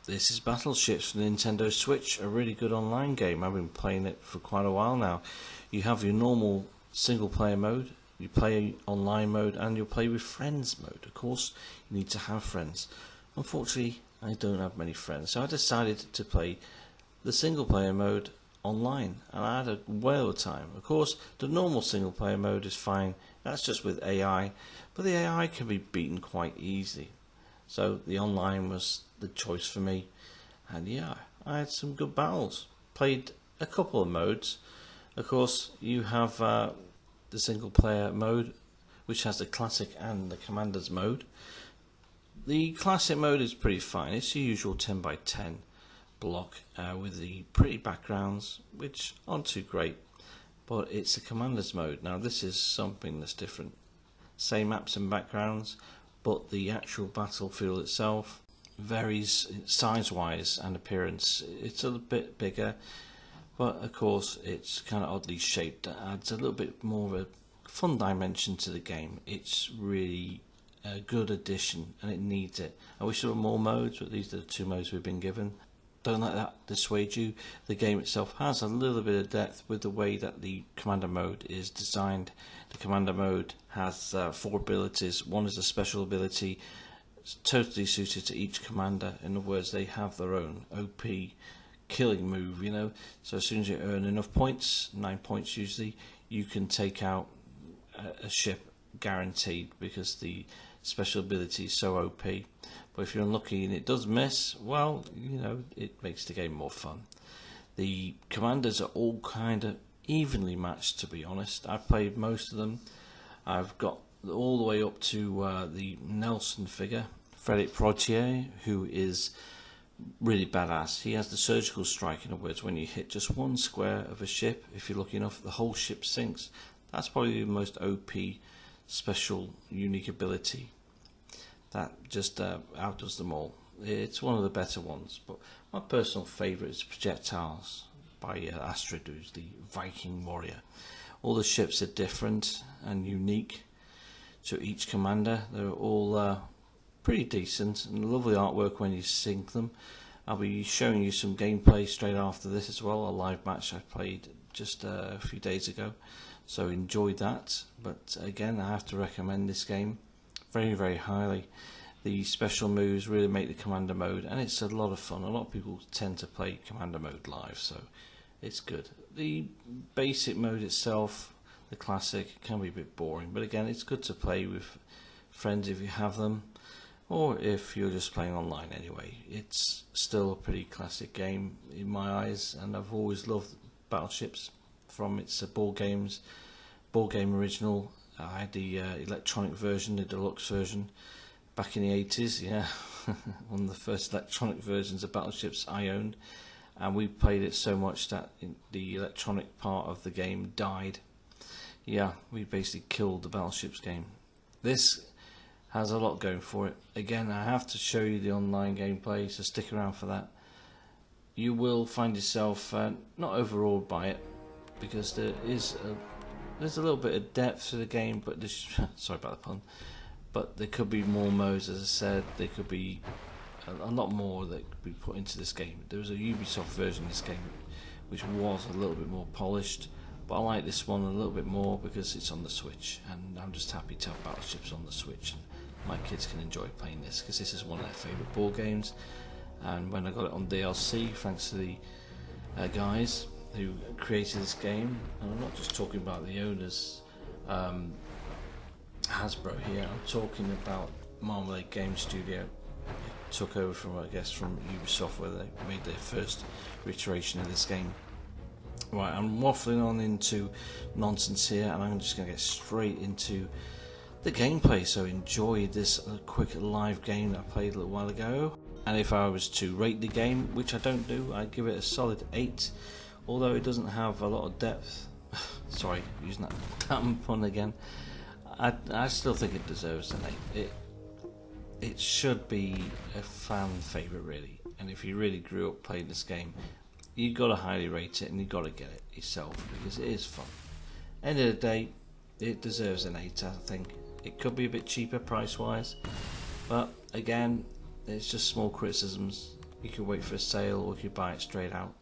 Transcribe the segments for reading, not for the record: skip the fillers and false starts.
This is Battleships for the Nintendo Switch, a really good online game. I've been playing it for quite a while now. You have your normal single player mode, you play online mode, and you'll play with friends mode. Of course, you need to have friends. Unfortunately, I don't have many friends, so I decided to play the single player mode online, and I had a whale of a time. Of course, the normal single player mode is fine, that's just with AI, but the AI can be beaten quite easily. So the online was the choice for me, and yeah, I had some good battles. Played a couple of modes. Of course, you have the single player mode, which has the classic and the commander's mode. The classic mode is pretty fine. It's the usual 10x10 block with the pretty backgrounds, which aren't too great, but it's the commander's mode. Now this is something that's different. Same maps and backgrounds, but the actual battlefield itself varies size-wise and appearance. It's a little bit bigger, but of course it's kind of oddly shaped. That adds a little bit more of a fun dimension to the game. It's really a good addition, and it needs it. I wish there were more modes, but these are the two modes we've been given. Don't let that dissuade you. The game itself has a little bit of depth with the way that the commander mode is designed. The commander mode has 4 abilities. One is a special ability. It's totally suited to each commander. In other words, they have their own OP killing move, you know. So as soon as you earn enough points, 9 points usually, you can take out a ship guaranteed, because the special ability is so OP. But if you're unlucky and it does miss, well, you know, it makes the game more fun. The commanders are all kind of evenly matched, to be honest. I've played most of them. I've got all the way up to the Nelson figure, Frederick Protier, who is really badass. He has the surgical strike. In other words, when you hit just one square of a ship, if you're lucky enough, the whole ship sinks. That's probably the most OP special unique ability that just outdoes them all. It's one of the better ones, but my personal favourite is Projectiles by Astrid, who's the Viking warrior. All the ships are different and unique to each commander. They're all pretty decent and lovely artwork when you sync them. I'll be showing you some gameplay straight after this as well, a live match I played just a few days ago, so enjoy that. But again, I have to recommend this game very, very highly. The special moves really make the commander mode, and it's a lot of fun. A lot of people tend to play commander mode live, so it's good. The basic mode itself, the classic, can be a bit boring, but again, it's good to play with friends if you have them, or if you're just playing online anyway. It's still a pretty classic game in my eyes, and I've always loved Battleships from its board game original. I had the electronic version, the deluxe version, back in the 80s, yeah. One of the first electronic versions of Battleships I owned, and we played it so much that the electronic part of the game died. Yeah, we basically killed the Battleships game. This has a lot going for it. Again, I have to show you the online gameplay, so stick around for that. You will find yourself not overawed by it, because there's a little bit of depth to the game, but sorry about the pun. But there could be more modes, as I said. There could be a lot more that could be put into this game. There was a Ubisoft version of this game which was a little bit more polished, but I like this one a little bit more because it's on the Switch, and I'm just happy to have Battleships on the Switch, and my kids can enjoy playing this because this is one of their favourite board games. And when I got it on DLC, thanks to the guys who created this game, and I'm not just talking about the owners, Hasbro here, I'm talking about Marmalade Game Studio. It took over from Ubisoft, where they made their first iteration of this game. Right, I'm waffling on into nonsense here, and I'm just going to get straight into the gameplay, so enjoy this quick live game that I played a little while ago. And if I was to rate the game, which I don't do, I'd give it a solid 8, although it doesn't have a lot of depth. Sorry, using that damn pun again. I still think it deserves an 8. It should be a fan favourite, really, and if you really grew up playing this game, you've got to highly rate it, and you've got to get it yourself, because it is fun. End of the day, it deserves an 8, I think. It could be a bit cheaper price wise, but again, it's just small criticisms. You can wait for a sale or you can buy it straight out.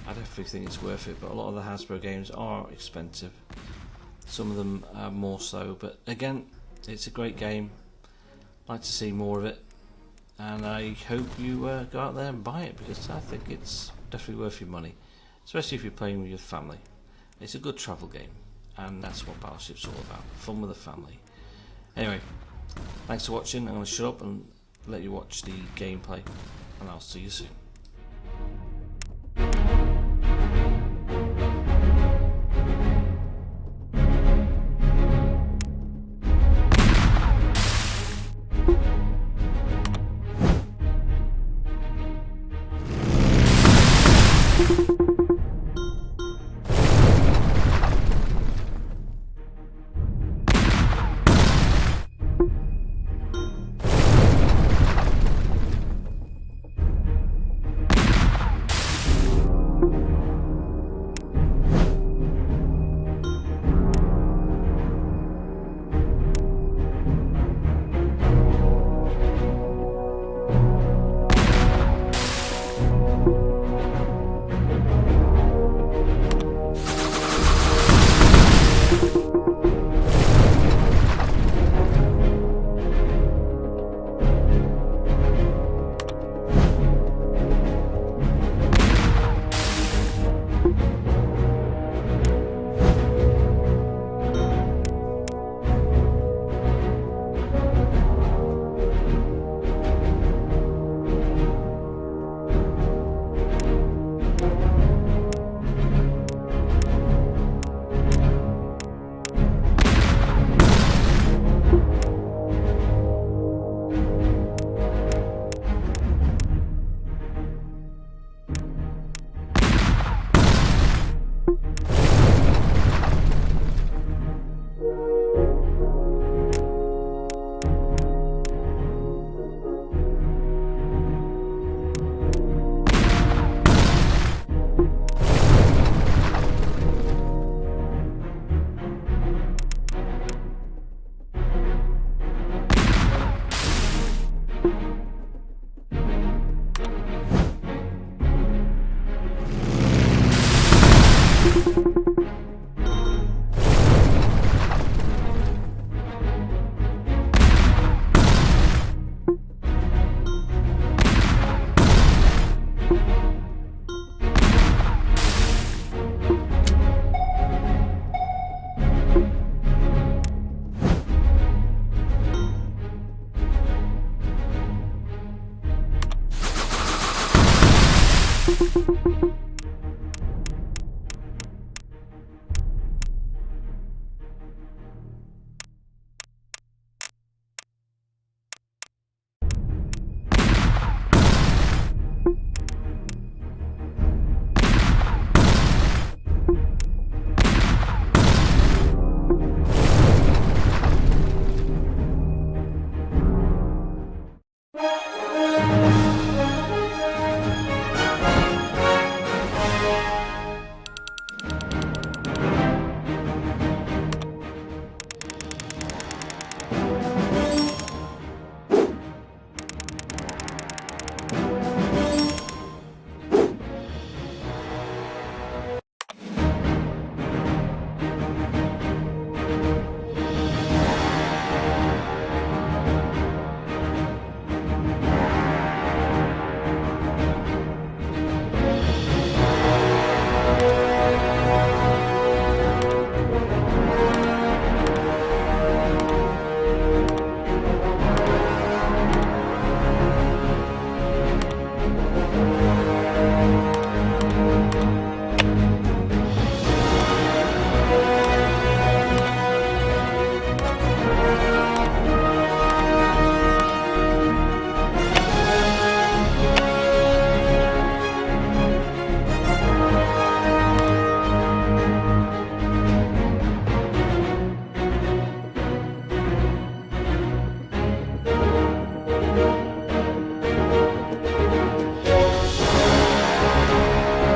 I definitely think it's worth it, but a lot of the Hasbro games are expensive. Some of them are more so, but again, it's a great game. I'd like to see more of it, and I hope you go out there and buy it, because I think it's definitely worth your money, especially if you're playing with your family. It's a good travel game, and that's what Battleship's all about, fun with the family. Anyway, thanks for watching. I'm going to shut up and let you watch the gameplay, and I'll see you soon.